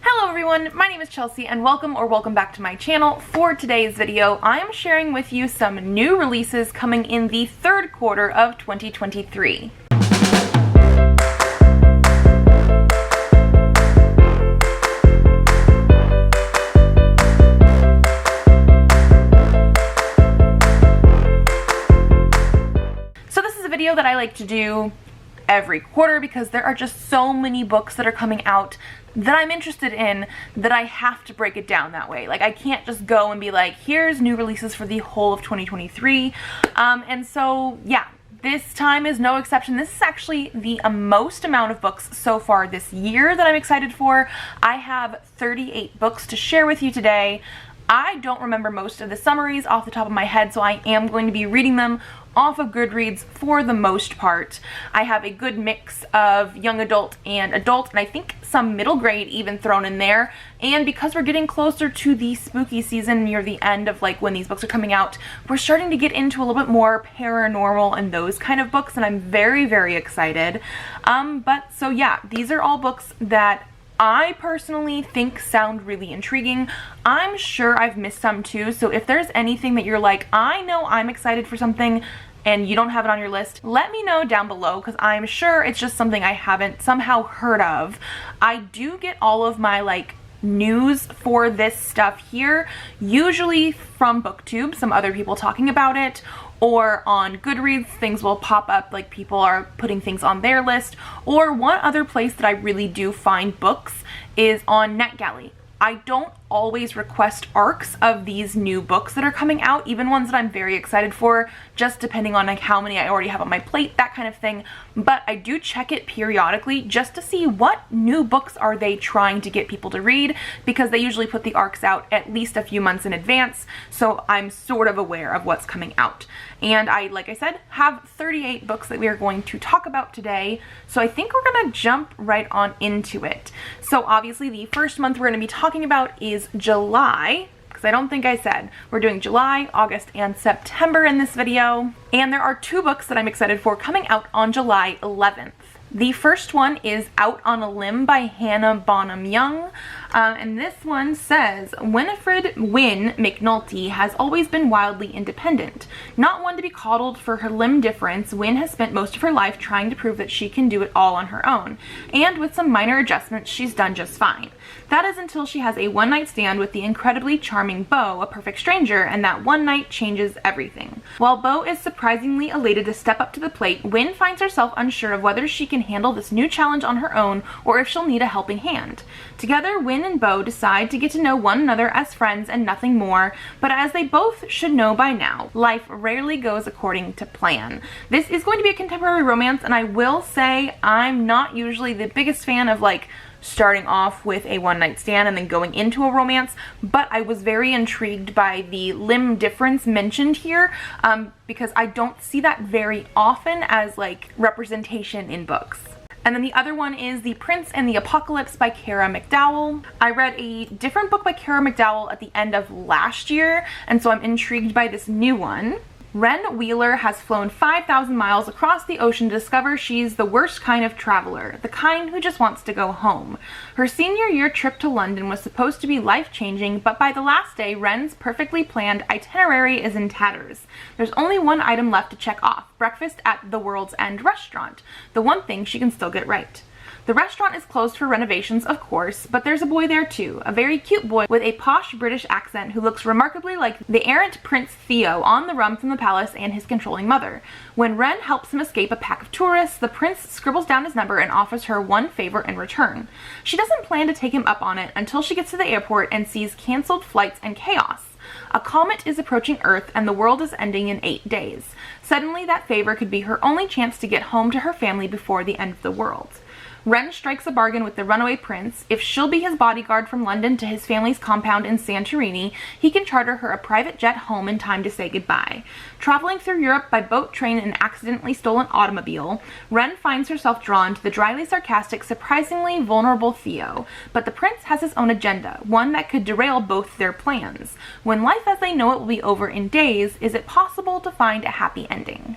Hello everyone, my name is Chelsea and welcome back to my channel. For today's video, I am sharing with you some new releases coming in the third quarter of 2023. So this is a video that I like to do every quarter because there are just so many books that are coming out that I'm interested in that I have to break it down that way. Like, I can't just go and be like, here's new releases for the whole of 2023. And so yeah, this time is no exception. This is actually the most amount of books so far this year that I'm excited for. I have 38 books to share with you today. I don't remember most of the summaries off the top of my head, so I am going to be reading them off of Goodreads for the most part. I have a good mix of young adult, and I think some middle grade even thrown in there. And because we're getting closer to the spooky season near the end of like when these books are coming out, we're starting to get into a little bit more paranormal and those kind of books, and I'm very, very excited. But so yeah, these are all books that I personally think sound really intriguing. I'm sure I've missed some too, so if there's anything that you're like, I know I'm excited for something and you don't have it on your list, let me know down below because I'm sure it's just something I haven't somehow heard of. I do get all of my like news for this stuff here, usually from BookTube, some other people talking about it, or on Goodreads, things will pop up like people are putting things on their list. Or one other place that I really do find books is on NetGalley. I don't always request arcs of these new books that are coming out, even ones that I'm very excited for, just depending on like how many I already have on my plate, that kind of thing. But I do check it periodically just to see what new books are they trying to get people to read, because they usually put the arcs out at least a few months in advance, so I'm sort of aware of what's coming out. And I, like I said, have 38 books that we are going to talk about today, so I think we're gonna jump right on into it. So obviously the first month we're gonna be talking about is July, because I don't think I said. We're doing July, August, and September in this video. And there are two books that I'm excited for coming out on July 11th. The first one is Out on a Limb by Hannah Bonham Young. And this one says, Winifred Wynne McNulty has always been wildly independent. Not one to be coddled for her limb difference, Wynne has spent most of her life trying to prove that she can do it all on her own. And with some minor adjustments, she's done just fine. That is until she has a one-night stand with the incredibly charming Beau, a perfect stranger, and that one night changes everything. While Beau is surprisingly elated to step up to the plate, Wynne finds herself unsure of whether she can handle this new challenge on her own or if she'll need a helping hand. Together, Wynne and Beau decide to get to know one another as friends and nothing more, but as they both should know by now, life rarely goes according to plan. This is going to be a contemporary romance, and I will say I'm not usually the biggest fan of like starting off with a one-night stand and then going into a romance, but I was very intrigued by the limb difference mentioned here, because I don't see that very often as like representation in books. And then the other one is The Prince and the Apocalypse by Kara McDowell. I read a different book by Kara McDowell at the end of last year, and so I'm intrigued by this new one. Wren Wheeler has flown 5,000 miles across the ocean to discover she's the worst kind of traveler, the kind who just wants to go home. Her senior year trip to London was supposed to be life-changing, but by the last day, Wren's perfectly planned itinerary is in tatters. There's only one item left to check off: breakfast at the World's End restaurant, the one thing she can still get right. The restaurant is closed for renovations, of course, but there's a boy there too, a very cute boy with a posh British accent who looks remarkably like the errant Prince Theo on the run from the palace and his controlling mother. When Wren helps him escape a pack of tourists, the prince scribbles down his number and offers her one favor in return. She doesn't plan to take him up on it until she gets to the airport and sees cancelled flights and chaos. A comet is approaching Earth and the world is ending in 8 days. Suddenly, that favor could be her only chance to get home to her family before the end of the world. Wren strikes a bargain with the runaway prince. If she'll be his bodyguard from London to his family's compound in Santorini, he can charter her a private jet home in time to say goodbye. Traveling through Europe by boat, train, and accidentally stolen automobile, Wren finds herself drawn to the dryly sarcastic, surprisingly vulnerable Theo. But the prince has his own agenda, one that could derail both their plans. When life as they know it will be over in days, is it possible to find a happy ending?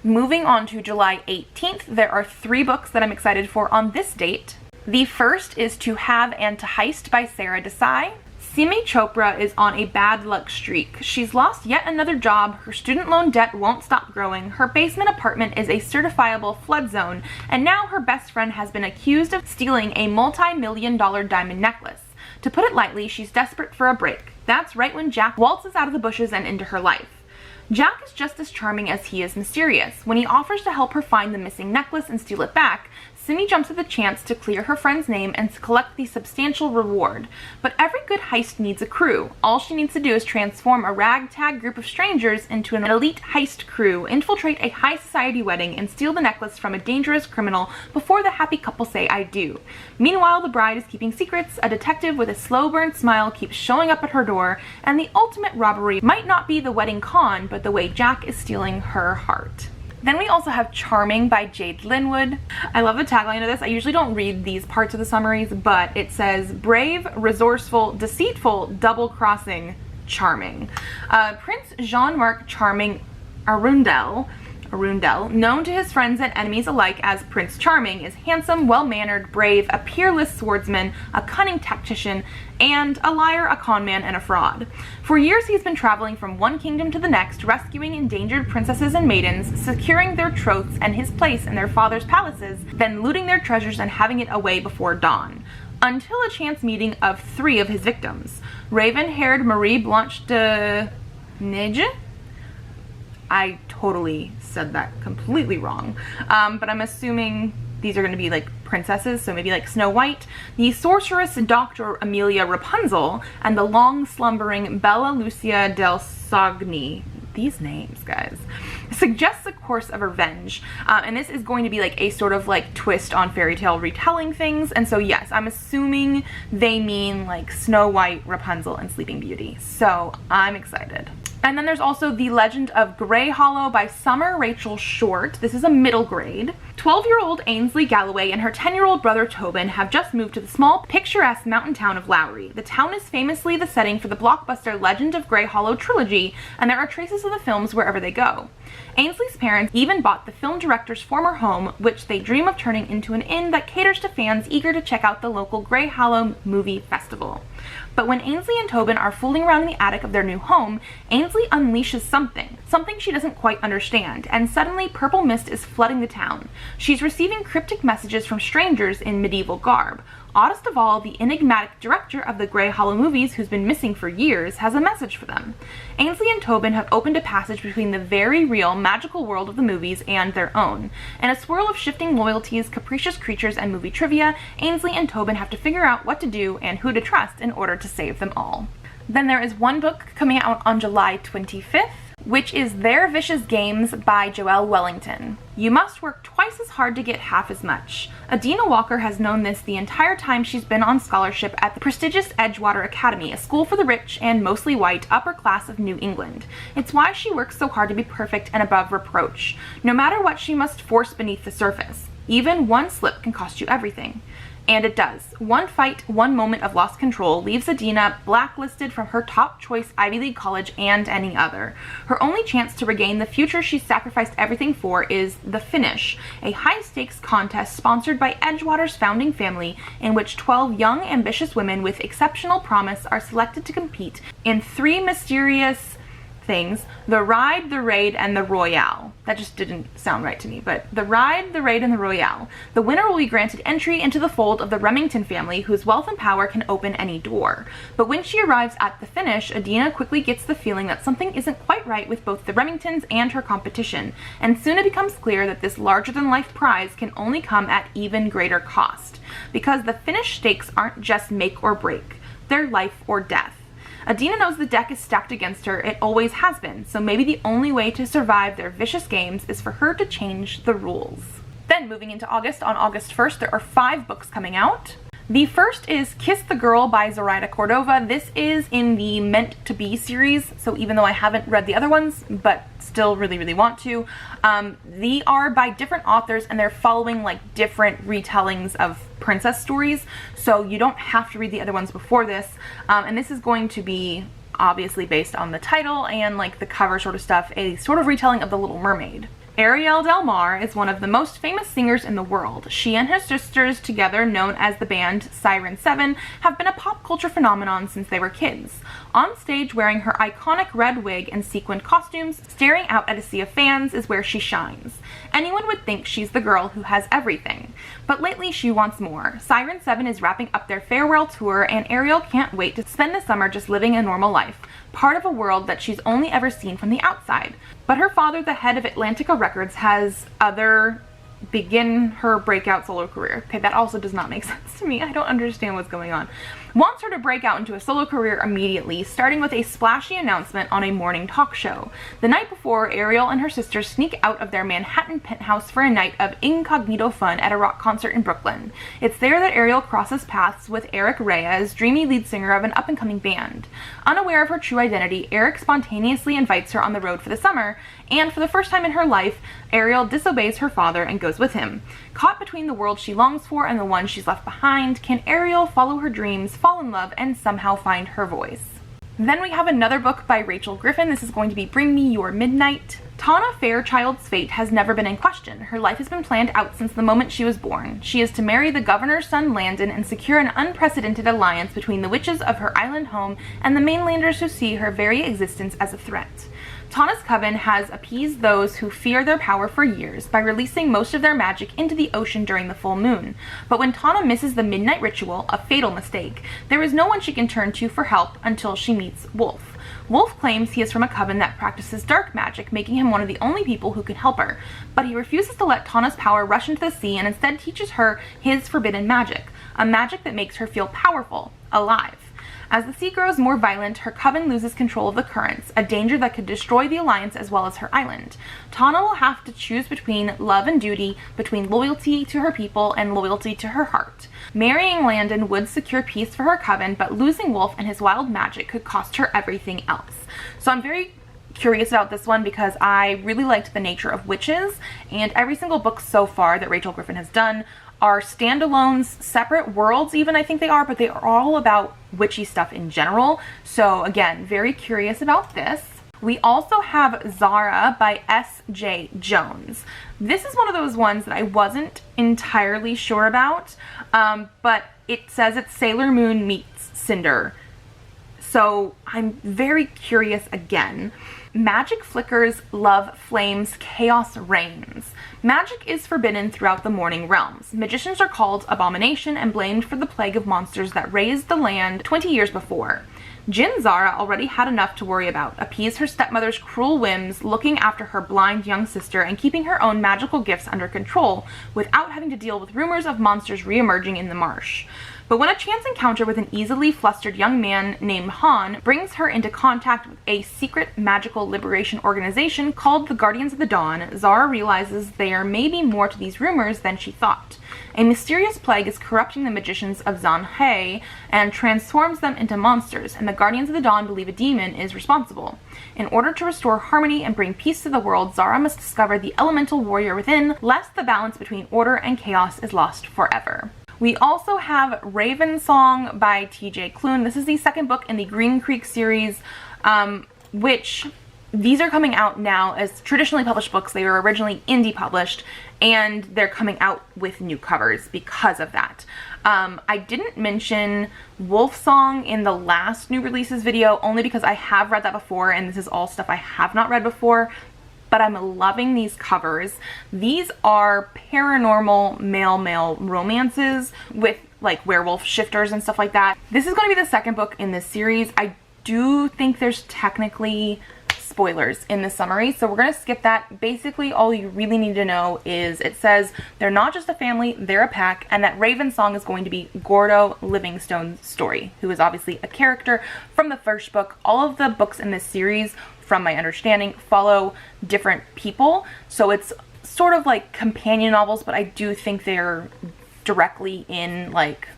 Moving on to July 18th, there are 3 books that I'm excited for on this date. The first is To Have and to Heist by Sarah Desai. Simi Chopra is on a bad luck streak. She's lost yet another job, her student loan debt won't stop growing, her basement apartment is a certifiable flood zone, and now her best friend has been accused of stealing a multi-million-dollar diamond necklace. To put it lightly, she's desperate for a break. That's right when Jack waltzes out of the bushes and into her life. Jack is just as charming as he is mysterious. When he offers to help her find the missing necklace and steal it back, Simi jumps at the chance to clear her friend's name and collect the substantial reward. But every good heist needs a crew. All she needs to do is transform a ragtag group of strangers into an elite heist crew, infiltrate a high society wedding, and steal the necklace from a dangerous criminal before the happy couple say I do. Meanwhile, the bride is keeping secrets, a detective with a slow burn smile keeps showing up at her door, and the ultimate robbery might not be the wedding con, but the way Jack is stealing her heart. Then we also have Charming by Jade Linwood. I love the tagline of this. I usually don't read these parts of the summaries, but it says, brave, resourceful, deceitful, double-crossing, charming. Prince Jean-Marc Charming Arundel, known to his friends and enemies alike as Prince Charming, is handsome, well-mannered, brave, a peerless swordsman, a cunning tactician, and a liar, a conman, and a fraud. For years he's been traveling from one kingdom to the next, rescuing endangered princesses and maidens, securing their troths and his place in their father's palaces, then looting their treasures and having it away before dawn. Until a chance meeting of 3 of his victims. Raven-haired Marie Blanche de Neige? I totally said that completely wrong, but I'm assuming these are going to be like princesses, so maybe like Snow White, the sorceress Dr. Amelia Rapunzel, and the long slumbering Bella Lucia del Sogni. These names, guys, suggests a course of revenge, and this is going to be like a sort of like twist on fairy tale retelling things, and so yes, I'm assuming they mean like Snow White, Rapunzel, and Sleeping Beauty, so I'm excited. And then there's also The Legend of Greyhallow by Summer Rachel Short. This is a middle grade. 12-year-old Ainsley Galloway and her 10-year-old brother Tobin have just moved to the small, picturesque mountain town of Lowry. The town is famously the setting for the blockbuster Legend of Greyhallow trilogy, and there are traces of the films wherever they go. Ainsley's parents even bought the film director's former home, which they dream of turning into an inn that caters to fans eager to check out the local Greyhallow movie festival. But when Ainsley and Tobin are fooling around in the attic of their new home, Ainsley unleashes something she doesn't quite understand, and suddenly purple mist is flooding the town. She's receiving cryptic messages from strangers in medieval garb. Oddest of all, the enigmatic director of the Greyhallow movies, who's been missing for years, has a message for them. Ainsley and Tobin have opened a passage between the very real, magical world of the movies and their own. In a swirl of shifting loyalties, capricious creatures, and movie trivia, Ainsley and Tobin have to figure out what to do and who to trust in order to save them all. Then there is one book coming out on July 25th, which is Their Vicious Games by Joelle Wellington. You must work twice as hard to get half as much. Adina Walker has known this the entire time she's been on scholarship at the prestigious Edgewater Academy, a school for the rich and mostly white upper class of New England. It's why she works so hard to be perfect and above reproach. No matter what she must force beneath the surface. Even one slip can cost you everything. And it does. One fight, one moment of lost control leaves Adina blacklisted from her top choice Ivy League college and any other. Her only chance to regain the future she's sacrificed everything for is The Finish, a high-stakes contest sponsored by Edgewater's founding family in which 12 young, ambitious women with exceptional promise are selected to compete in 3 mysterious things: the Ride, the Raid, and the Royale. That just didn't sound right to me, but the Ride, the Raid, and the Royale. The winner will be granted entry into the fold of the Remington family, whose wealth and power can open any door. But when she arrives at the finish, Adina quickly gets the feeling that something isn't quite right with both the Remingtons and her competition, and soon it becomes clear that this larger-than-life prize can only come at even greater cost. Because the finish stakes aren't just make or break, they're life or death. Adina knows the deck is stacked against her, it always has been, so maybe the only way to survive their vicious games is for her to change the rules. Then moving into August, on August 1st, there are 5 books coming out. The first is Kiss the Girl by Zoraida Cordova. This is in the Meant to Be series, so even though I haven't read the other ones, but still really want to, they are by different authors and they're following like different retellings of princess stories, so you don't have to read the other ones before this, and this is going to be obviously based on the title and like the cover sort of stuff, a sort of retelling of The Little Mermaid. Ariel Del Mar is one of the most famous singers in the world. She and her sisters, together known as the band Siren 7, have been a pop culture phenomenon since they were kids. On stage, wearing her iconic red wig and sequined costumes, staring out at a sea of fans is where she shines. Anyone would think she's the girl who has everything. But lately she wants more. Siren 7 is wrapping up their farewell tour, and Ariel can't wait to spend the summer just living a normal life, part of a world that she's only ever seen from the outside. But her father, the head of Atlantica Records, has begin her breakout solo career. Okay, that also does not make sense to me. I don't understand what's going on. Wants her to break out into a solo career immediately, starting with a splashy announcement on a morning talk show. The night before, Ariel and her sisters sneak out of their Manhattan penthouse for a night of incognito fun at a rock concert in Brooklyn. It's there that Ariel crosses paths with Eric Reyes, dreamy lead singer of an up-and-coming band. Unaware of her true identity, Eric spontaneously invites her on the road for the summer, and for the first time in her life, Ariel disobeys her father and goes with him. Caught between the world she longs for and the one she's left behind, can Ariel follow her dreams, fall in love, and somehow find her voice? Then we have another book by Rachel Griffin. This is going to be Bring Me Your Midnight. Tana Fairchild's fate has never been in question. Her life has been planned out since the moment she was born. She is to marry the governor's son Landon and secure an unprecedented alliance between the witches of her island home and the mainlanders who see her very existence as a threat. Tana's coven has appeased those who fear their power for years by releasing most of their magic into the ocean during the full moon. But when Tana misses the midnight ritual, a fatal mistake, there is no one she can turn to for help until she meets Wolf. Wolf claims he is from a coven that practices dark magic, making him one of the only people who can help her. But he refuses to let Tana's power rush into the sea and instead teaches her his forbidden magic, a magic that makes her feel powerful, alive. As the sea grows more violent, her coven loses control of the currents, a danger that could destroy the alliance as well as her island. Tana will have to choose between love and duty, between loyalty to her people and loyalty to her heart. Marrying Landon would secure peace for her coven, but losing Wolf and his wild magic could cost her everything else. So I'm very curious about this one because I really liked the nature of witches, and every single book so far that Rachel Griffin has done are standalones, separate worlds even, I think they are, but they are all about witchy stuff in general. So again, very curious about this. We also have Zhara by S.J. Jones. This is one of those ones that I wasn't entirely sure about, but it says it's Sailor Moon meets Cinder. So I'm very curious again. Magic flickers, love flames, chaos reigns. Magic is forbidden throughout the Morning Realms. Magicians are called abomination and blamed for the plague of monsters that razed the land 20 years before. Jin Zhara already had enough to worry about, appease her stepmother's cruel whims, looking after her blind young sister, and keeping her own magical gifts under control without having to deal with rumors of monsters re-emerging in the marsh. But when a chance encounter with an easily flustered young man named Han brings her into contact with a secret magical liberation organization called the Guardians of the Dawn, Zhara realizes there may be more to these rumors than she thought. A mysterious plague is corrupting the magicians of Zanhe and transforms them into monsters, and the Guardians of the Dawn believe a demon is responsible. In order to restore harmony and bring peace to the world, Zhara must discover the elemental warrior within, lest the balance between order and chaos is lost forever. We also have Ravensong by T.J. Klune. This is the second book in the Green Creek series, which these are coming out now as traditionally published books. They were originally indie published, and they're coming out with new covers because of that. I didn't mention Wolf Song in the last new releases video, only because I have read that before, and this is all stuff I have not read before. But I'm loving these covers. These are paranormal male-male romances with like werewolf shifters and stuff like that. This is going to be the second book in this series. I do think there's technically spoilers in the summary, so we're going to skip that. Basically, all you really need to know is it says they're not just a family, they're a pack, and that Ravensong is going to be Gordo Livingstone's story, who is obviously a character from the first book. All of the books in this series, from my understanding, follow different people, so it's sort of like companion novels, but I do think they're directly in like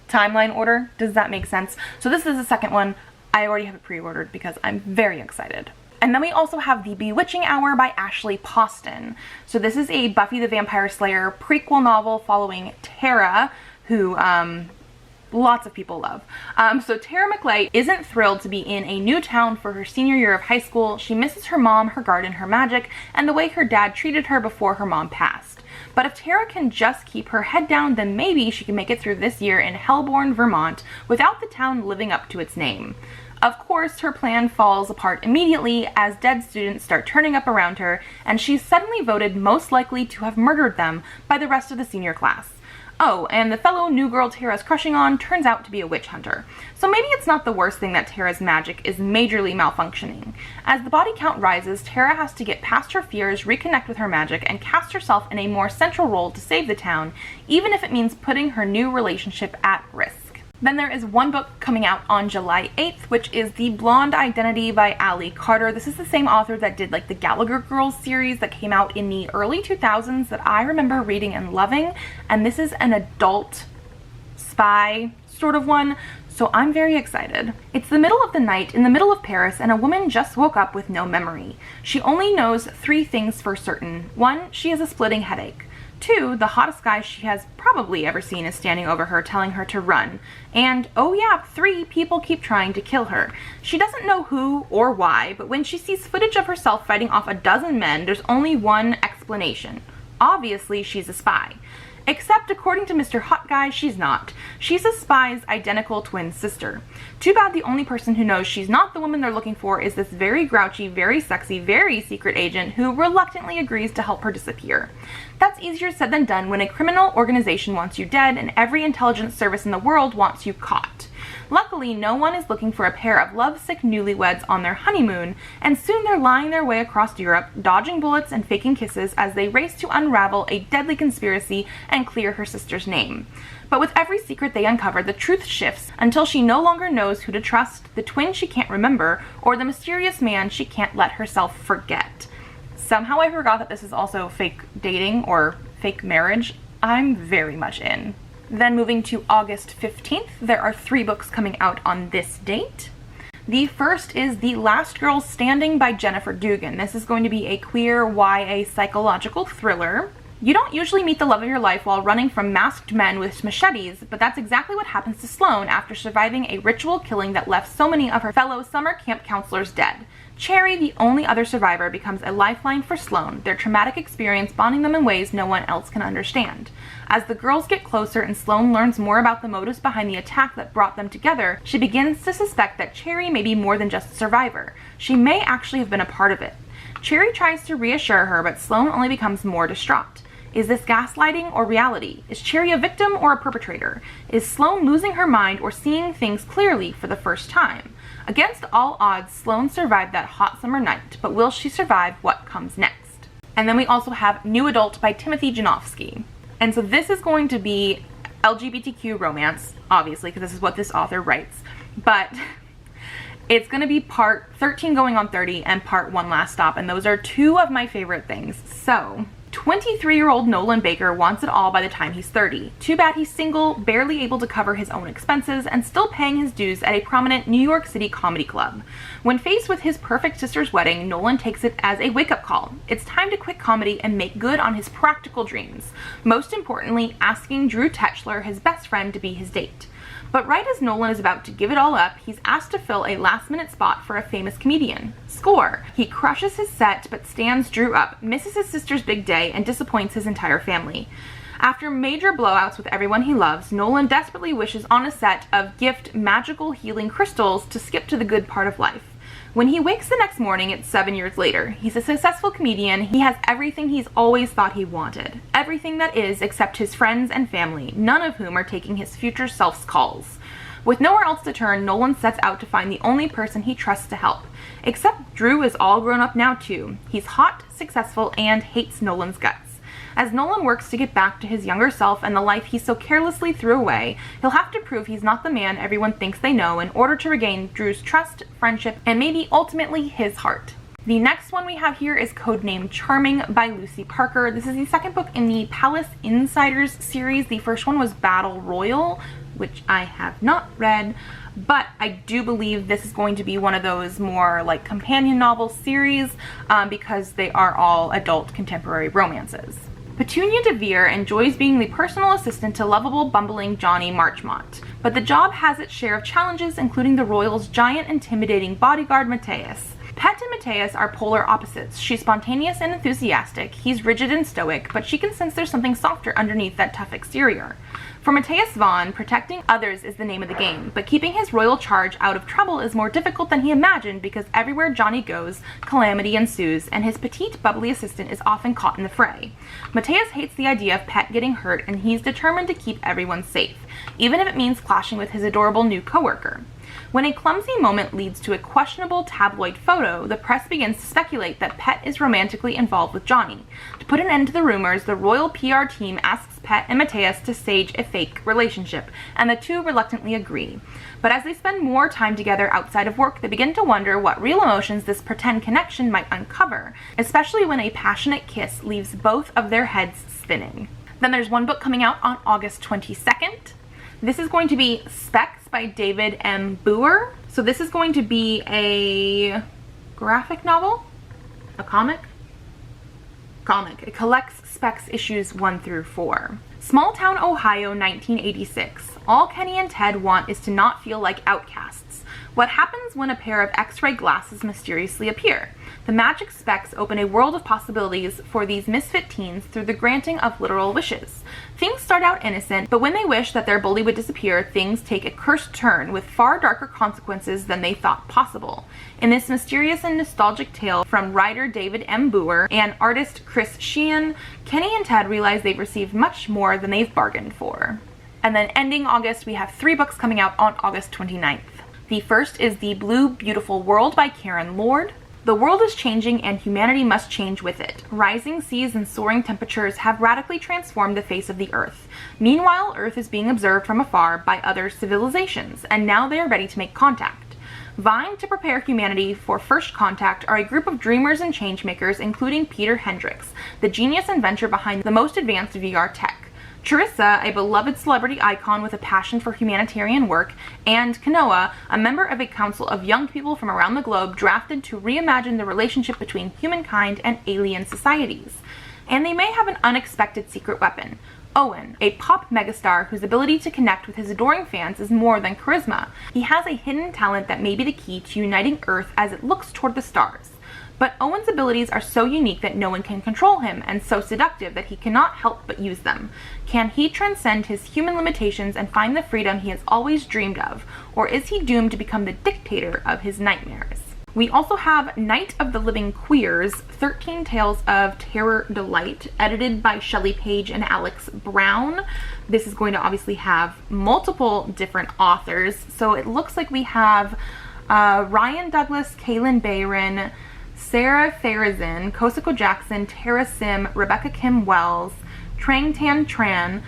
timeline order. Does that make sense? So this is the second one. I already have it pre-ordered because I'm very excited. And then we also have The Bewitching Hour by Ashley Poston. So this is a Buffy the Vampire Slayer prequel novel following Tara, who lots of people love. So Tara McLay isn't thrilled to be in a new town for her senior year of high school. She misses her mom, her garden, her magic, and the way her dad treated her before her mom passed. But if Tara can just keep her head down, then maybe she can make it through this year in Hellbourne, Vermont, without the town living up to its name. Of course, her plan falls apart immediately as dead students start turning up around her, and she's suddenly voted most likely to have murdered them by the rest of the senior class. Oh, and the fellow new girl Tara's crushing on turns out to be a witch hunter. So maybe it's not the worst thing that Tara's magic is majorly malfunctioning. As the body count rises, Tara has to get past her fears, reconnect with her magic, and cast herself in a more central role to save the town, even if it means putting her new relationship at risk. Then there is one book coming out on July 8th, which is The Blonde Identity by Ali Carter. This is the same author that did like the Gallagher Girls series that came out in the early 2000s that I remember reading and loving. And this is an adult spy sort of one, so I'm very excited. It's the middle of the night in the middle of Paris, and a woman just woke up with no memory. She only knows 3 things for certain. 1, she has a splitting headache. 2, the hottest guy she has probably ever seen is standing over her telling her to run. And, oh yeah, 3, people keep trying to kill her. She doesn't know who or why, but when she sees footage of herself fighting off a dozen men, there's only one explanation. Obviously, she's a spy. Except, according to Mr. Hot Guy, she's not. She's a spy's identical twin sister. Too bad the only person who knows she's not the woman they're looking for is this very grouchy, very sexy, very secret agent who reluctantly agrees to help her disappear. That's easier said than done when a criminal organization wants you dead and every intelligence service in the world wants you caught. Luckily, no one is looking for a pair of lovesick newlyweds on their honeymoon, and soon they're lying their way across Europe, dodging bullets and faking kisses as they race to unravel a deadly conspiracy and clear her sister's name. But with every secret they uncover, the truth shifts until she no longer knows who to trust, the twin she can't remember, or the mysterious man she can't let herself forget. Somehow I forgot that this is also fake dating or fake marriage. I'm very much in. Then moving to August 15th, there are 3 books coming out on this date. The first is The Last Girl Standing by Jennifer Dugan. This is going to be a queer YA psychological thriller. You don't usually meet the love of your life while running from masked men with machetes, but that's exactly what happens to Sloane after surviving a ritual killing that left so many of her fellow summer camp counselors dead. Cherry, the only other survivor, becomes a lifeline for Sloane, their traumatic experience bonding them in ways no one else can understand. As the girls get closer and Sloane learns more about the motives behind the attack that brought them together, she begins to suspect that Cherry may be more than just a survivor. She may actually have been a part of it. Cherry tries to reassure her, but Sloane only becomes more distraught. Is this gaslighting or reality? Is Cherry a victim or a perpetrator? Is Sloane losing her mind or seeing things clearly for the first time? Against all odds, Sloane survived that hot summer night, but will she survive what comes next? And then we also have New Adult by Timothy Janofsky. And so this is going to be LGBTQ romance, obviously, because this is what this author writes, but it's going to be part 13 going on 30 and part 1 last stop, and those are 2 of my favorite things. So 23-year-old Nolan Baker wants it all by the time he's 30. Too bad he's single, barely able to cover his own expenses, and still paying his dues at a prominent New York City comedy club. When faced with his perfect sister's wedding, Nolan takes it as a wake-up call. It's time to quit comedy and make good on his practical dreams. Most importantly, asking Drew Tetchler, his best friend, to be his date. But right as Nolan is about to give it all up, he's asked to fill a last-minute spot for a famous comedian. Score! He crushes his set but stands Drew up, misses his sister's big day, and disappoints his entire family. After major blowouts with everyone he loves, Nolan desperately wishes on a set of gift magical healing crystals to skip to the good part of life. When he wakes the next morning, it's 7 years later. He's a successful comedian. He has everything he's always thought he wanted. Everything that is, except his friends and family, none of whom are taking his future self's calls. With nowhere else to turn, Nolan sets out to find the only person he trusts to help. Except Drew is all grown up now too. He's hot, successful, and hates Nolan's guts. As Nolan works to get back to his younger self and the life he so carelessly threw away, he'll have to prove he's not the man everyone thinks they know in order to regain Drew's trust, friendship, and maybe ultimately his heart. The next one we have here is Codename Charming by Lucy Parker. This is the second book in the Palace Insiders series. The first one was Battle Royal, which I have not read, but I do believe this is going to be one of those more like companion novel series because they are all adult contemporary romances. Petunia DeVere enjoys being the personal assistant to lovable, bumbling Johnny Marchmont, but the job has its share of challenges, including the royal's giant, intimidating bodyguard, Mateus. Pet and Mateus are polar opposites. She's spontaneous and enthusiastic, he's rigid and stoic, but she can sense there's something softer underneath that tough exterior. For Mateus Vaughn, protecting others is the name of the game, but keeping his royal charge out of trouble is more difficult than he imagined because everywhere Johnny goes, calamity ensues, and his petite, bubbly assistant is often caught in the fray. Mateus hates the idea of Pet getting hurt, and he's determined to keep everyone safe, even if it means clashing with his adorable new coworker. When a clumsy moment leads to a questionable tabloid photo, the press begins to speculate that Pet is romantically involved with Johnny. To put an end to the rumors, the royal PR team asks Pet and Mateus to stage a fake relationship, and the two reluctantly agree. But as they spend more time together outside of work, they begin to wonder what real emotions this pretend connection might uncover, especially when a passionate kiss leaves both of their heads spinning. Then there's one book coming out on August 22nd. This is going to be Specs by David M. Booher. So this is going to be a graphic novel, a comic. It collects Specs issues 1 through 4. Small town Ohio, 1986. All Kenny and Ted want is to not feel like outcasts. What happens when a pair of X-ray glasses mysteriously appear? The magic specs open a world of possibilities for these misfit teens through the granting of literal wishes. Things start out innocent, but when they wish that their bully would disappear, things take a cursed turn with far darker consequences than they thought possible. In this mysterious and nostalgic tale from writer David M. Booher and artist Chris Sheehan, Kenny and Ted realize they've received much more than they've bargained for. And then ending August, we have 3 books coming out on August 29th. The first is The Blue Beautiful World by Karen Lord. The world is changing and humanity must change with it. Rising seas and soaring temperatures have radically transformed the face of the Earth. Meanwhile, Earth is being observed from afar by other civilizations, and now they are ready to make contact. Vying to prepare humanity for first contact are a group of dreamers and changemakers, including Peter Hendricks, the genius inventor behind the most advanced VR tech. Charissa, a beloved celebrity icon with a passion for humanitarian work, and Kanoa, a member of a council of young people from around the globe drafted to reimagine the relationship between humankind and alien societies. And they may have an unexpected secret weapon. Owen, a pop megastar whose ability to connect with his adoring fans is more than charisma. He has a hidden talent that may be the key to uniting Earth as it looks toward the stars. But Owen's abilities are so unique that no one can control him, and so seductive that he cannot help but use them. Can he transcend his human limitations and find the freedom he has always dreamed of, or is he doomed to become the dictator of his nightmares? We also have Night of the Living Queers, 13 Tales of Terror Delight, edited by Shelley Page and Alex Brown. This is going to obviously have multiple different authors, so it looks like we have Ryan Douglas, Kaylin Bayron, Sarah Farazin, Kosako Jackson, Tara Sim, Rebecca Kim Wells, Trang Tan Tran,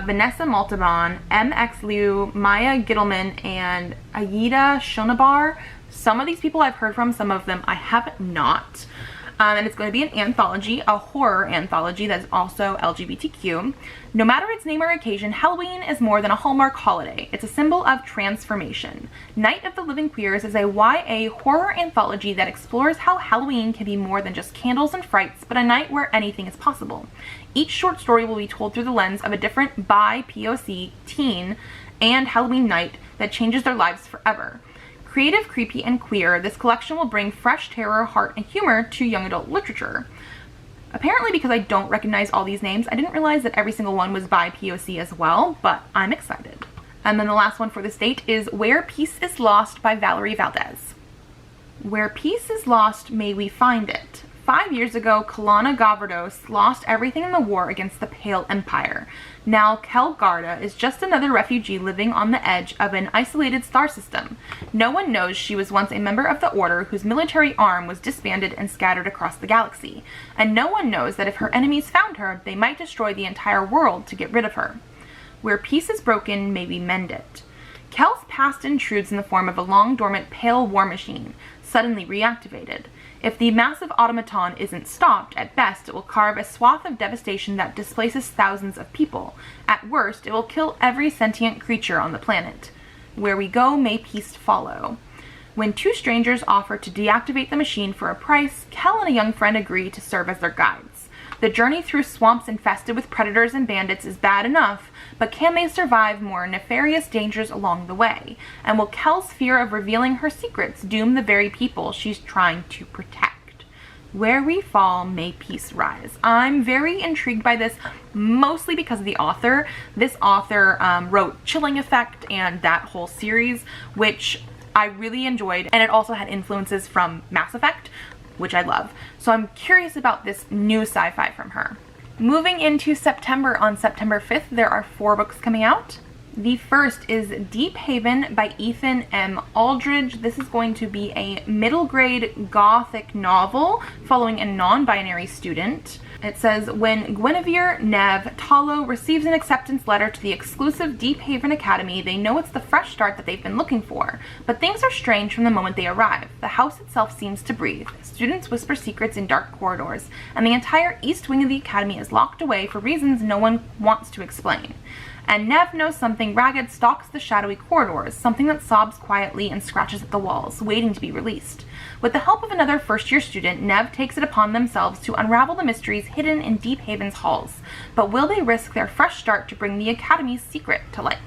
Vanessa Maltaban, MX Liu, Maya Gittleman, and Aida Shonabar. Some of these people I've heard from, some of them I have not. And it's going to be an anthology, a horror anthology that's also LGBTQ. No matter its name or occasion, Halloween is more than a Hallmark holiday. It's a symbol of transformation. Night of the Living Queers is a YA horror anthology that explores how Halloween can be more than just candles and frights, but a night where anything is possible. Each short story will be told through the lens of a different bi-POC teen and Halloween night that changes their lives forever. Creative, creepy, and queer, this collection will bring fresh terror, heart, and humor to young adult literature. Apparently, because I don't recognize all these names, I didn't realize that every single one was by POC as well, but I'm excited. And then the last one for this date is Where Peace is Lost by Valerie Valdez. Where peace is lost, may we find it. 5 years ago, Kalana Gavardos lost everything in the war against the Pale Empire. Now, Kel Garda is just another refugee living on the edge of an isolated star system. No one knows she was once a member of the Order whose military arm was disbanded and scattered across the galaxy. And no one knows that if her enemies found her, they might destroy the entire world to get rid of her. Where peace is broken, may we mend it. Kel's past intrudes in the form of a long-dormant pale war machine, suddenly reactivated. If the massive automaton isn't stopped, at best it will carve a swath of devastation that displaces thousands of people. At worst, it will kill every sentient creature on the planet. Where we go, may peace follow. When two strangers offer to deactivate the machine for a price, Kel and a young friend agree to serve as their guides. The journey through swamps infested with predators and bandits is bad enough, but can they survive more nefarious dangers along the way? And will Kel's fear of revealing her secrets doom the very people she's trying to protect? Where we fall, may peace rise. I'm very intrigued by this, mostly because of the author. This author wrote Chilling Effect and that whole series, which I really enjoyed, and it also had influences from Mass Effect, which I love. So I'm curious about this new sci-fi from her. Moving into September, on September 5th, there are 4 books coming out. The first is Deephaven by Ethan M. Aldridge. This is going to be a middle grade gothic novel following a non-binary student. It says, when Guinevere Neve Tallow receives an acceptance letter to the exclusive Deephaven Academy, they know it's the fresh start that they've been looking for. But things are strange from the moment they arrive. The house itself seems to breathe. Students whisper secrets in dark corridors, and the entire east wing of the academy is locked away for reasons no one wants to explain. And Neve knows something ragged stalks the shadowy corridors, something that sobs quietly and scratches at the walls, waiting to be released. With the help of another first-year student, Neve takes it upon themselves to unravel the mysteries hidden in Deephaven's halls. But will they risk their fresh start to bring the Academy's secret to light?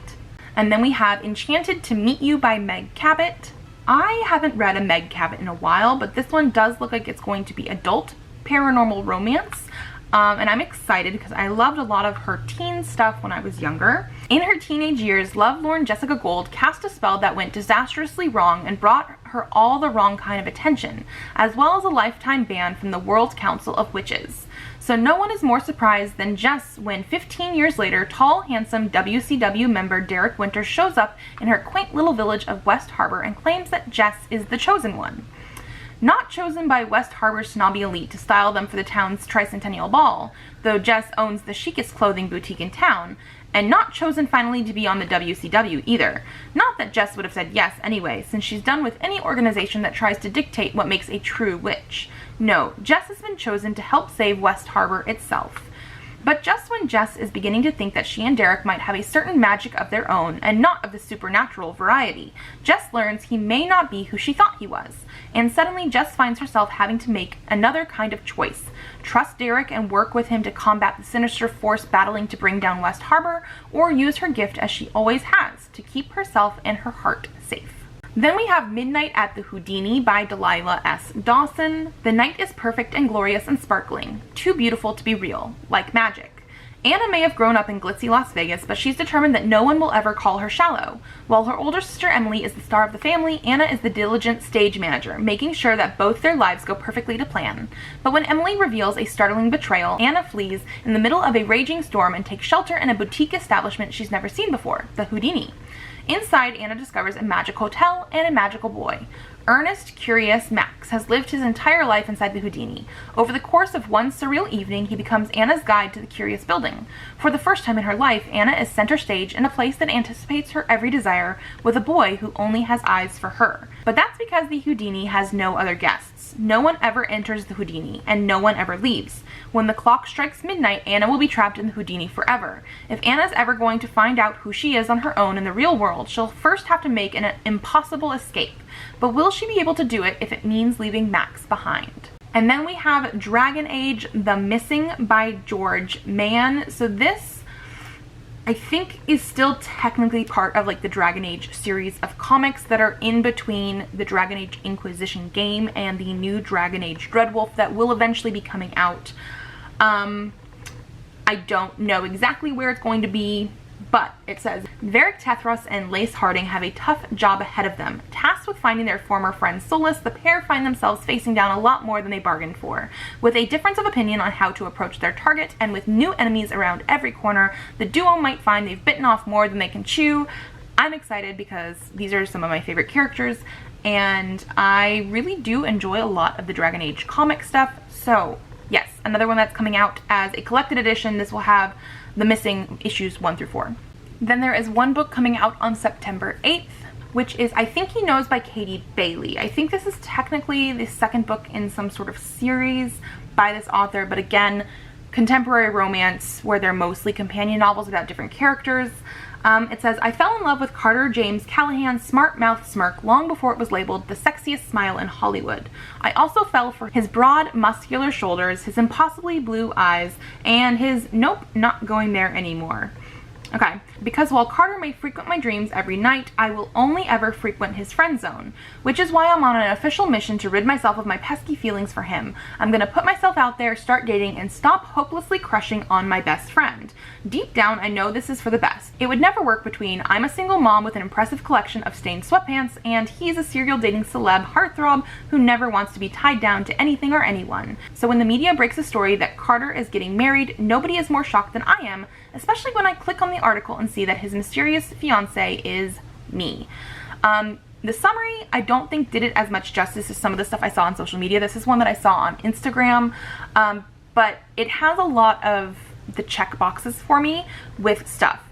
And then we have Enchanted to Meet You by Meg Cabot. I haven't read a Meg Cabot in a while, but this one does look like it's going to be adult paranormal romance. And I'm excited because I loved a lot of her teen stuff when I was younger. In her teenage years, lovelorn Jessica Gold cast a spell that went disastrously wrong and brought her all the wrong kind of attention, as well as a lifetime ban from the World Council of Witches. So no one is more surprised than Jess when 15 years later, tall, handsome WCW member Derek Winters shows up in her quaint little village of West Harbor and claims that Jess is the chosen one. Not chosen by West Harbor's snobby elite to style them for the town's tricentennial ball, though Jess owns the chicest clothing boutique in town, and not chosen finally to be on the WCW either. Not that Jess would have said yes anyway, since she's done with any organization that tries to dictate what makes a true witch. No, Jess has been chosen to help save West Harbor itself. But just when Jess is beginning to think that she and Derek might have a certain magic of their own, and not of the supernatural variety, Jess learns he may not be who she thought he was. And suddenly Jess finds herself having to make another kind of choice. Trust Derek and work with him to combat the sinister force battling to bring down West Harbor, or use her gift as she always has, to keep herself and her heart safe. Then we have Midnight at the Houdini by Delilah S. Dawson. The night is perfect and glorious and sparkling, too beautiful to be real, like magic. Anna may have grown up in glitzy Las Vegas, but she's determined that no one will ever call her shallow. While her older sister Emily is the star of the family, Anna is the diligent stage manager, making sure that both their lives go perfectly to plan. But when Emily reveals a startling betrayal, Anna flees in the middle of a raging storm and takes shelter in a boutique establishment she's never seen before, the Houdini. Inside, Anna discovers a magic hotel and a magical boy. Earnest, curious Max has lived his entire life inside the Houdini. Over the course of one surreal evening, he becomes Anna's guide to the curious building. For the first time in her life, Anna is center stage in a place that anticipates her every desire, with a boy who only has eyes for her. But that's because the Houdini has no other guests. No one ever enters the Houdini, and no one ever leaves. When the clock strikes midnight, Anna will be trapped in the Houdini forever. If Anna's ever going to find out who she is on her own in the real world, she'll first have to make an impossible escape. But will she be able to do it if it means leaving Max behind? And then we have Dragon Age: The Missing by George Mann. So this, I think, is still technically part of like the Dragon Age series of comics that are in between the Dragon Age Inquisition game and the new Dragon Age Dreadwolf that will eventually be coming out. I don't know exactly where it's going to be, but it says, Varric Tethros and Lace Harding have a tough job ahead of them. Tasked with finding their former friend Solus, the pair find themselves facing down a lot more than they bargained for. With a difference of opinion on how to approach their target, and with new enemies around every corner, the duo might find they've bitten off more than they can chew. I'm excited because these are some of my favorite characters, and I really do enjoy a lot of the Dragon Age comic stuff. So yes, another one that's coming out as a collected edition. This will have The Missing issues 1 through 4. Then there is one book coming out on September 8th, which is I Think He Knows by Katie Bailey. I think this is technically the second book in some sort of series by this author, but again, contemporary romance where they're mostly companion novels about different characters. It says, I fell in love with Carter James Callahan's smart mouth smirk long before it was labeled the sexiest smile in Hollywood. I also fell for his broad, muscular shoulders, his impossibly blue eyes, and his nope, not going there anymore. Okay, because while Carter may frequent my dreams every night, I will only ever frequent his friend zone, which is why I'm on an official mission to rid myself of my pesky feelings for him. I'm gonna put myself out there, start dating, and stop hopelessly crushing on my best friend. Deep down, I know this is for the best. It would never work between I'm a single mom with an impressive collection of stained sweatpants and he's a serial dating celeb heartthrob who never wants to be tied down to anything or anyone. So when the media breaks a story that Carter is getting married, nobody is more shocked than I am, especially when I click on the article and see that his mysterious fiance is me. The summary, I don't think did it as much justice as some of the stuff I saw on social media. This is one that I saw on Instagram, but it has a lot of the check boxes for me with stuff.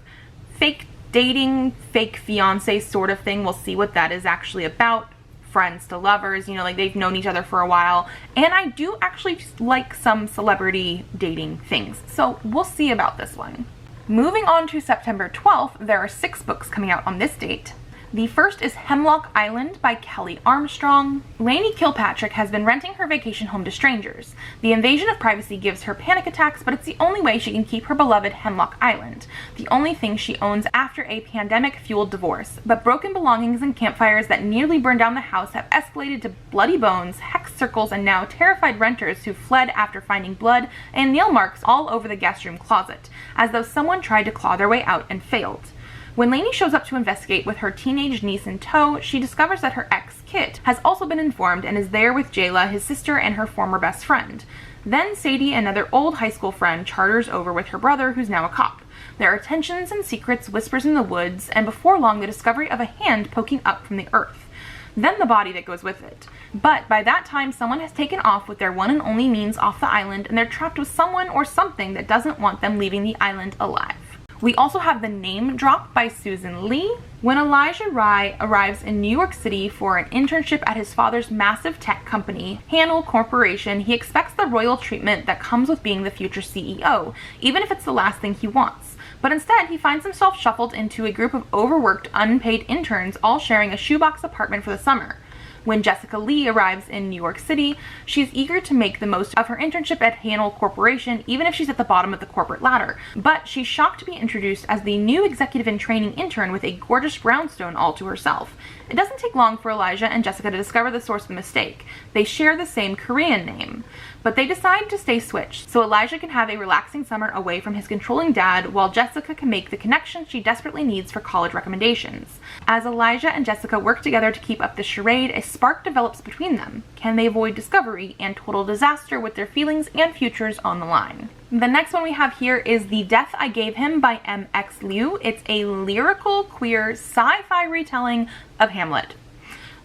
Fake dating, fake fiance sort of thing. We'll see what that is actually about. Friends to lovers, you know, like they've known each other for a while. And I do actually just like some celebrity dating things. So we'll see about this one. Moving on to September 12th, there are 6 books coming out on this date. The first is Hemlock Island by Kelly Armstrong. Lainey Kilpatrick has been renting her vacation home to strangers. The invasion of privacy gives her panic attacks, but it's the only way she can keep her beloved Hemlock Island, the only thing she owns after a pandemic-fueled divorce. But broken belongings and campfires that nearly burned down the house have escalated to bloody bones, hex circles, and now terrified renters who fled after finding blood and nail marks all over the guest room closet, as though someone tried to claw their way out and failed. When Lainey shows up to investigate with her teenage niece in tow, she discovers that her ex, Kit, has also been informed and is there with Jayla, his sister, and her former best friend. Then Sadie, another old high school friend, charters over with her brother, who's now a cop. There are tensions and secrets, whispers in the woods, and before long the discovery of a hand poking up from the earth. Then the body that goes with it. But by that time, someone has taken off with their one and only means off the island, and they're trapped with someone or something that doesn't want them leaving the island alive. We also have The Name Drop by Susan Lee. When Elijah Rye arrives in New York City for an internship at his father's massive tech company, Hanel Corporation, he expects the royal treatment that comes with being the future CEO, even if it's the last thing he wants. But instead, he finds himself shuffled into a group of overworked, unpaid interns all sharing a shoebox apartment for the summer. When Jessica Lee arrives in New York City, she's eager to make the most of her internship at Hanel Corporation, even if she's at the bottom of the corporate ladder. But she's shocked to be introduced as the new executive in training intern with a gorgeous brownstone all to herself. It doesn't take long for Elijah and Jessica to discover the source of the mistake. They share the same Korean name, but they decide to stay switched, so Elijah can have a relaxing summer away from his controlling dad, while Jessica can make the connection she desperately needs for college recommendations. As Elijah and Jessica work together to keep up the charade, a spark develops between them. Can they avoid discovery and total disaster with their feelings and futures on the line? The next one we have here is The Death I Gave Him by M.X. Liu. It's a lyrical, queer, sci-fi retelling of Hamlet.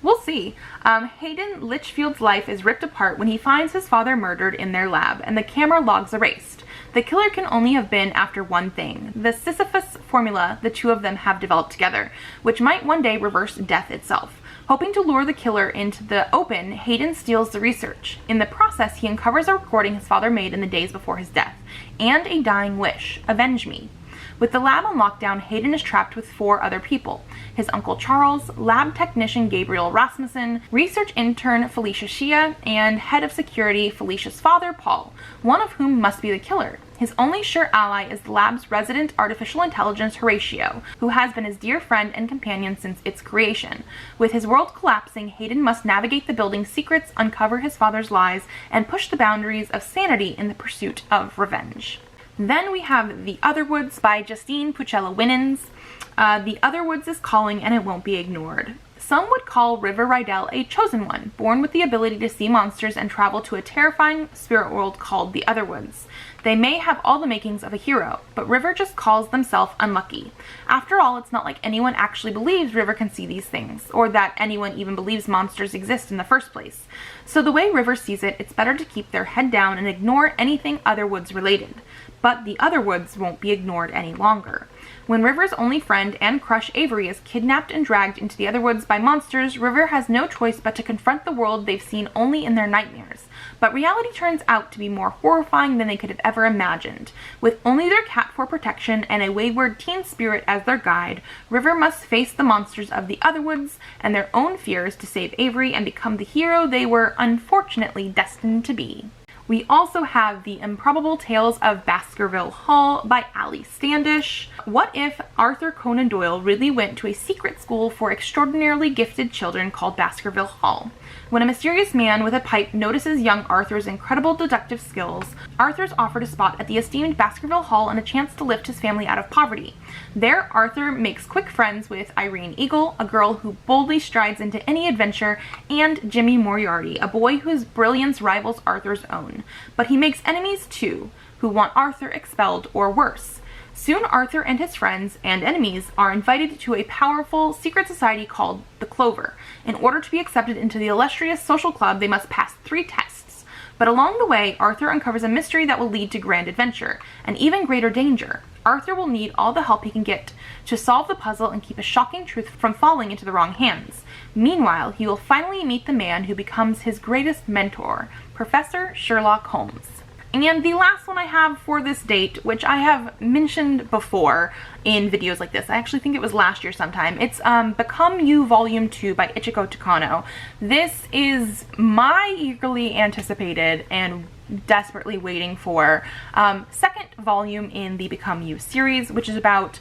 We'll see. Hayden Litchfield's life is ripped apart when he finds his father murdered in their lab and the camera logs erased. The killer can only have been after one thing, the Sisyphus formula the two of them have developed together, which might one day reverse death itself. Hoping to lure the killer into the open, Hayden steals the research. In the process, he uncovers a recording his father made in the days before his death, and a dying wish, avenge me. With the lab on lockdown, Hayden is trapped with 4 other people. His uncle Charles, lab technician Gabriel Rasmussen, research intern Felicia Shia, and head of security Felicia's father, Paul, one of whom must be the killer. His only sure ally is the lab's resident artificial intelligence Horatio, who has been his dear friend and companion since its creation. With his world collapsing, Hayden must navigate the building's secrets, uncover his father's lies, and push the boundaries of sanity in the pursuit of revenge. Then we have The Otherwoods by Justine Pucella Winans. The Otherwoods is calling and it won't be ignored. Some would call River Rydell a chosen one, born with the ability to see monsters and travel to a terrifying spirit world called the Otherwoods. They may have all the makings of a hero, but River just calls themselves unlucky. After all, it's not like anyone actually believes River can see these things, or that anyone even believes monsters exist in the first place. So the way River sees it, it's better to keep their head down and ignore anything Otherwoods related. But the Otherwoods won't be ignored any longer. When River's only friend and crush Avery is kidnapped and dragged into the Otherwoods by monsters, River has no choice but to confront the world they've seen only in their nightmares. But reality turns out to be more horrifying than they could have ever imagined. With only their cat for protection and a wayward teen spirit as their guide, River must face the monsters of the Otherwoods and their own fears to save Avery and become the hero they were unfortunately destined to be. We also have The Improbable Tales of Baskerville Hall by Ali Standish. What if Arthur Conan Doyle really went to a secret school for extraordinarily gifted children called Baskerville Hall? When a mysterious man with a pipe notices young Arthur's incredible deductive skills, Arthur's offered a spot at the esteemed Baskerville Hall and a chance to lift his family out of poverty. There, Arthur makes quick friends with Irene Eagle, a girl who boldly strides into any adventure, and Jimmy Moriarty, a boy whose brilliance rivals Arthur's own. But he makes enemies too, who want Arthur expelled or worse. Soon Arthur and his friends and enemies are invited to a powerful secret society called the Clover. In order to be accepted into the illustrious social club, they must pass 3 tests. But along the way, Arthur uncovers a mystery that will lead to grand adventure, and even greater danger. Arthur will need all the help he can get to solve the puzzle and keep a shocking truth from falling into the wrong hands. Meanwhile, he will finally meet the man who becomes his greatest mentor, Professor Sherlock Holmes. And the last one I have for this date, which I have mentioned before in videos like this, I actually think it was last year sometime, it's Become You Volume 2 by Ichiko Takano. This is my eagerly anticipated and desperately waiting for second volume in the Become You series, which is about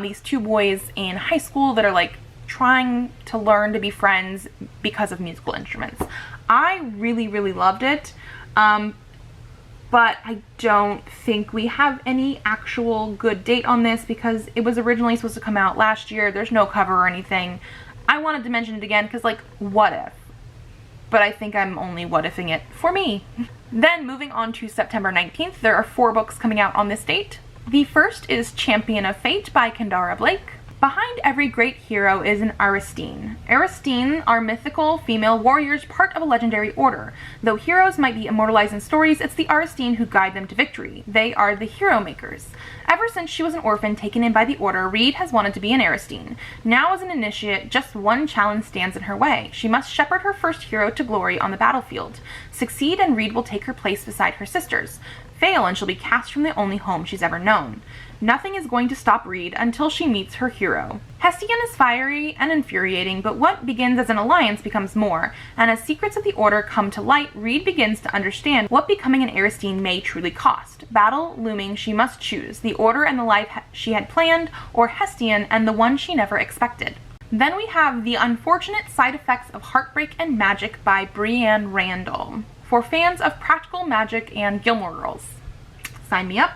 these 2 boys in high school that are like trying to learn to be friends because of musical instruments. I really loved it. But I don't think we have any actual good date on this because it was originally supposed to come out last year. There's no cover or anything. I wanted to mention it again because, like, what if? But I think I'm only what ifing it for me. Then moving on to September 19th, there are 4 books coming out on this date. The first is Champion of Fate by Kendara Blake. Behind every great hero is an Aristine. Aristine are mythical female warriors, part of a legendary order. Though heroes might be immortalized in stories, it's the Aristine who guide them to victory. They are the hero makers. Ever since she was an orphan taken in by the order, Reed has wanted to be an Aristine. Now as an initiate, just one challenge stands in her way. She must shepherd her first hero to glory on the battlefield. Succeed and Reed will take her place beside her sisters. Fail and she'll be cast from the only home she's ever known. Nothing is going to stop Reed until she meets her hero. Hestian is fiery and infuriating, but what begins as an alliance becomes more, and as secrets of the Order come to light, Reed begins to understand what becoming an Aristine may truly cost. Battle looming, she must choose, the Order and the life she had planned, or Hestian and the one she never expected. Then we have The Unfortunate Side Effects of Heartbreak and Magic by Brianne Randall. For fans of practical magic and Gilmore Girls, sign me up.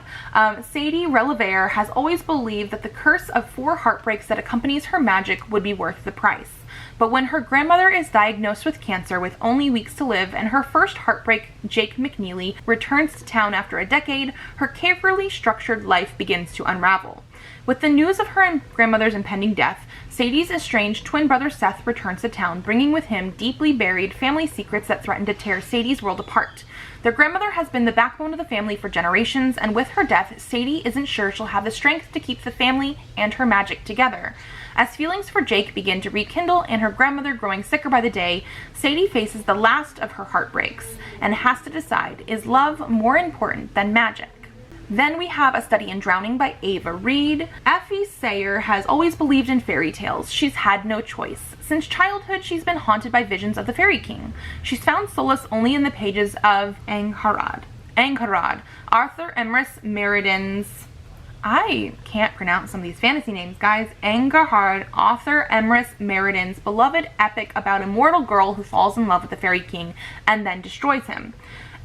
Sadie Relevere has always believed that the curse of 4 heartbreaks that accompanies her magic would be worth the price. But when her grandmother is diagnosed with cancer with only weeks to live and her first heartbreak, Jake McNeely, returns to town after a decade, her carefully structured life begins to unravel. With the news of her grandmother's impending death, Sadie's estranged twin brother Seth returns to town, bringing with him deeply buried family secrets that threaten to tear Sadie's world apart. Their grandmother has been the backbone of the family for generations, and with her death, Sadie isn't sure she'll have the strength to keep the family and her magic together. As feelings for Jake begin to rekindle and her grandmother growing sicker by the day, Sadie faces the last of her heartbreaks and has to decide, is love more important than magic? Then we have A Study in Drowning by Ava Reed. Effie Sayer has always believed in fairy tales. She's had no choice. Since childhood, she's been haunted by visions of the Fairy King. She's found solace only in the pages of Angharad, Arthur Emrys Merridin's, I can't pronounce some of these fantasy names, guys. Angharad, Arthur Emrys Merridin's beloved epic about a mortal girl who falls in love with the Fairy King and then destroys him.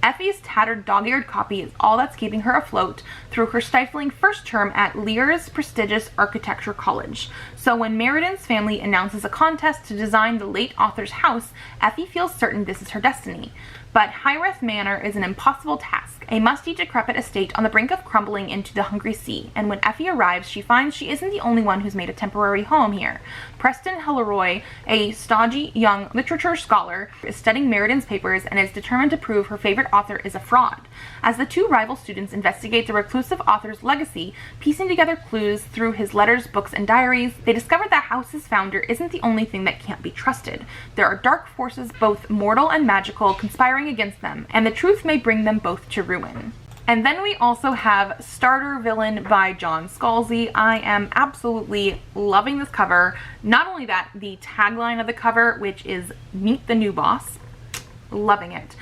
Effie's tattered dog-eared copy is all that's keeping her afloat through her stifling first term at Lear's prestigious architecture college. So when Merridin's family announces a contest to design the late author's house, Effie feels certain this is her destiny. But Hyreth Manor is an impossible task, a musty, decrepit estate on the brink of crumbling into the hungry sea, and when Effie arrives, she finds she isn't the only one who's made a temporary home here. Preston Helleroy, a stodgy young literature scholar, is studying Meriden papers and is determined to prove her favorite author is a fraud. As the two rival students investigate the reclusive author's legacy, piecing together clues through his letters, books, and diaries, they discover the house's founder isn't the only thing that can't be trusted. There are dark forces, both mortal and magical, conspiring against them, and the truth may bring them both to ruin. And then we also have Starter Villain by John Scalzi. I am absolutely loving this cover. Not only that, the tagline of the cover, which is "Meet the New Boss." Loving it.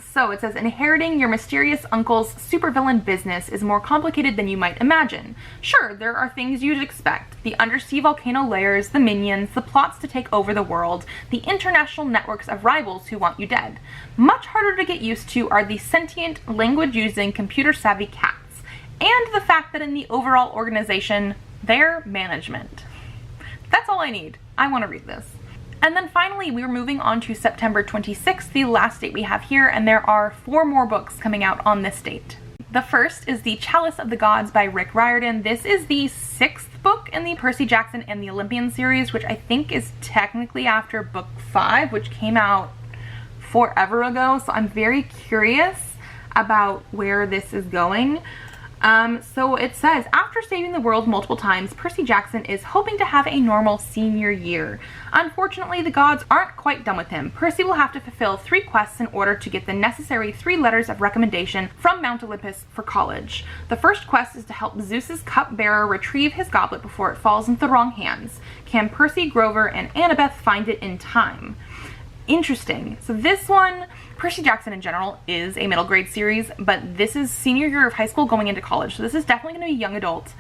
So it says, inheriting your mysterious uncle's supervillain business is more complicated than you might imagine. Sure, there are things you'd expect. The undersea volcano layers, the minions, the plots to take over the world, the international networks of rivals who want you dead. Much harder to get used to are the sentient, language-using, computer-savvy cats, and the fact that in the overall organization, they're management. That's all I need. I want to read this. And then finally, we're moving on to September 26th, the last date we have here, and there are 4 more books coming out on this date. The first is The Chalice of the Gods by Rick Riordan. This is the 6th book in the Percy Jackson and the Olympian series, which I think is technically after book 5, which came out forever ago, so I'm very curious about where this is going. So it says, after saving the world multiple times, Percy Jackson is hoping to have a normal senior year. Unfortunately, the gods aren't quite done with him. Percy will have to fulfill 3 quests in order to get the necessary 3 letters of recommendation from Mount Olympus for college. The first quest is to help Zeus's cupbearer retrieve his goblet before it falls into the wrong hands. Can Percy, Grover, and Annabeth find it in time? Interesting. So this one, Percy Jackson in general is a middle grade series, but this is senior year of high school going into college, so this is definitely going to be young adult.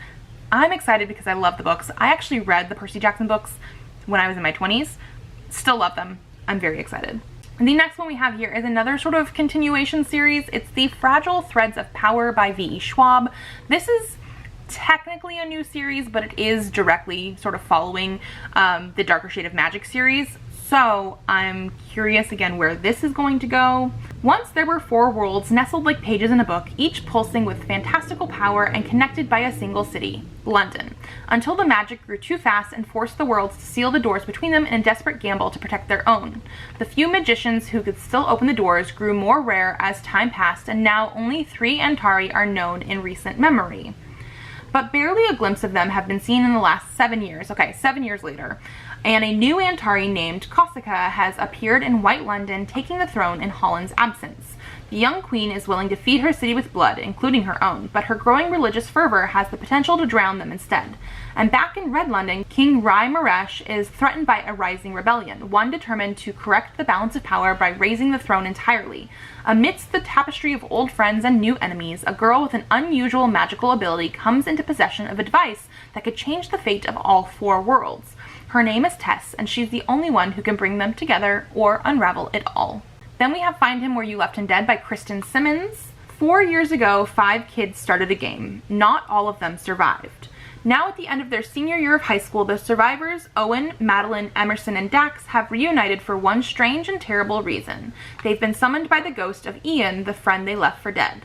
I'm excited because I love the books. I actually read the Percy Jackson books when I was in my 20s. Still love them. I'm very excited. And the next one we have here is another sort of continuation series. It's The Fragile Threads of Power by V.E. Schwab. This is technically a new series, but it is directly sort of following the Darker Shade of Magic series. So I'm curious again where this is going to go. Once there were 4 worlds nestled like pages in a book, each pulsing with fantastical power and connected by a single city, London, until the magic grew too fast and forced the worlds to seal the doors between them in a desperate gamble to protect their own. The few magicians who could still open the doors grew more rare as time passed, and now only 3 Antari are known in recent memory. But barely a glimpse of them have been seen in the last 7 years. Okay, 7 years later. And a new Antari named Kosika has appeared in White London, taking the throne in Holland's absence. The young queen is willing to feed her city with blood, including her own, but her growing religious fervor has the potential to drown them instead. And back in Red London, King Rai Maresh is threatened by a rising rebellion, one determined to correct the balance of power by raising the throne entirely. Amidst the tapestry of old friends and new enemies, a girl with an unusual magical ability comes into possession of a device that could change the fate of all 4 worlds. Her name is Tess, and she's the only one who can bring them together or unravel it all. Then we have Find Him Where You Left Him Dead by Kristen Simmons. 4 years ago, 5 kids started a game. Not all of them survived. Now at the end of their senior year of high school, the survivors, Owen, Madeline, Emerson, and Dax, have reunited for one strange and terrible reason. They've been summoned by the ghost of Ian, the friend they left for dead.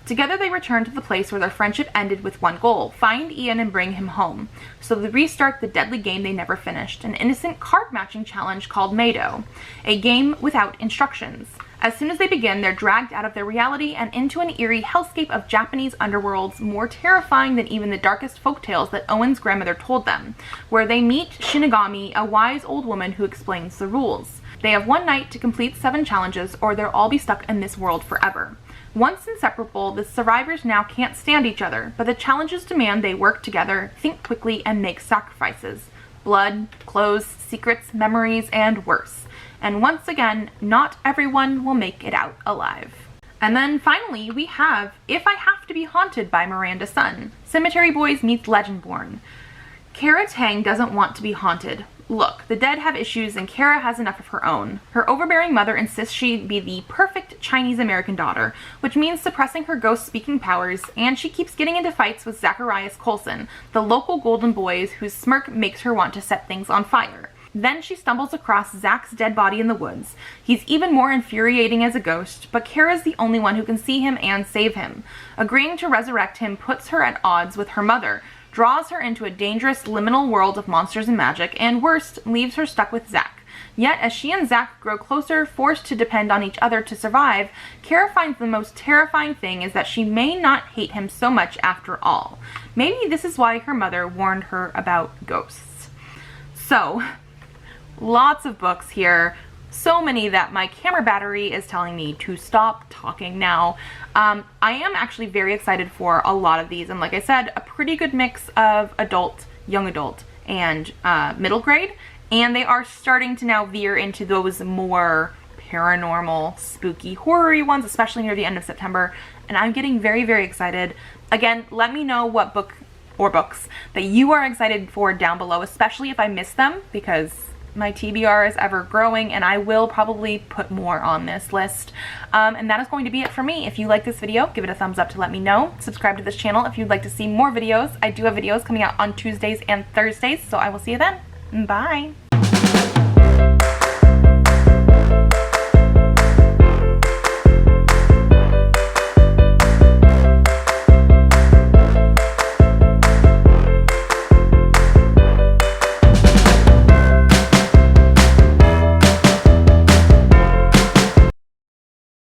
Together they return to the place where their friendship ended with one goal: find Ian and bring him home. So they restart the deadly game they never finished, an innocent card matching challenge called Mado, a game without instructions. As soon as they begin, they're dragged out of their reality and into an eerie hellscape of Japanese underworlds, more terrifying than even the darkest folktales that Owen's grandmother told them, where they meet Shinigami, a wise old woman who explains the rules. They have one night to complete 7 challenges, or they'll all be stuck in this world forever. Once inseparable, the survivors now can't stand each other, but the challenges demand they work together, think quickly, and make sacrifices. Blood, clothes, secrets, memories, and worse. And once again, not everyone will make it out alive. And then finally, we have If I Have to Be Haunted by Miranda Sun. Cemetery Boys meets Legendborn. Kara Tang doesn't want to be haunted. Look, the dead have issues and Kara has enough of her own. Her overbearing mother insists she be the perfect Chinese-American daughter, which means suppressing her ghost-speaking powers, and she keeps getting into fights with Zacharias Coulson, the local golden boys whose smirk makes her want to set things on fire. Then she stumbles across Zach's dead body in the woods. He's even more infuriating as a ghost, but Kara's the only one who can see him and save him. Agreeing to resurrect him puts her at odds with her mother, draws her into a dangerous liminal world of monsters and magic, and worst, leaves her stuck with Zach. Yet, as she and Zach grow closer, forced to depend on each other to survive, Kara finds the most terrifying thing is that she may not hate him so much after all. Maybe this is why her mother warned her about ghosts. So, lots of books here. So many that my camera battery is telling me to stop talking now. I am actually very excited for a lot of these, and like I said, a pretty good mix of adult, young adult, and middle grade, and they are starting to now veer into those more paranormal, spooky, horror-y ones, especially near the end of September, and I'm getting very, very excited. Again, let me know what book or books that you are excited for down below, especially if I miss them, because my TBR is ever growing and I will probably put more on this list. And that is going to be it for me. If you like this video, give it a thumbs up to let me know. Subscribe to this channel if you'd like to see more videos. I do have videos coming out on Tuesdays and Thursdays, so I will see you then. Bye.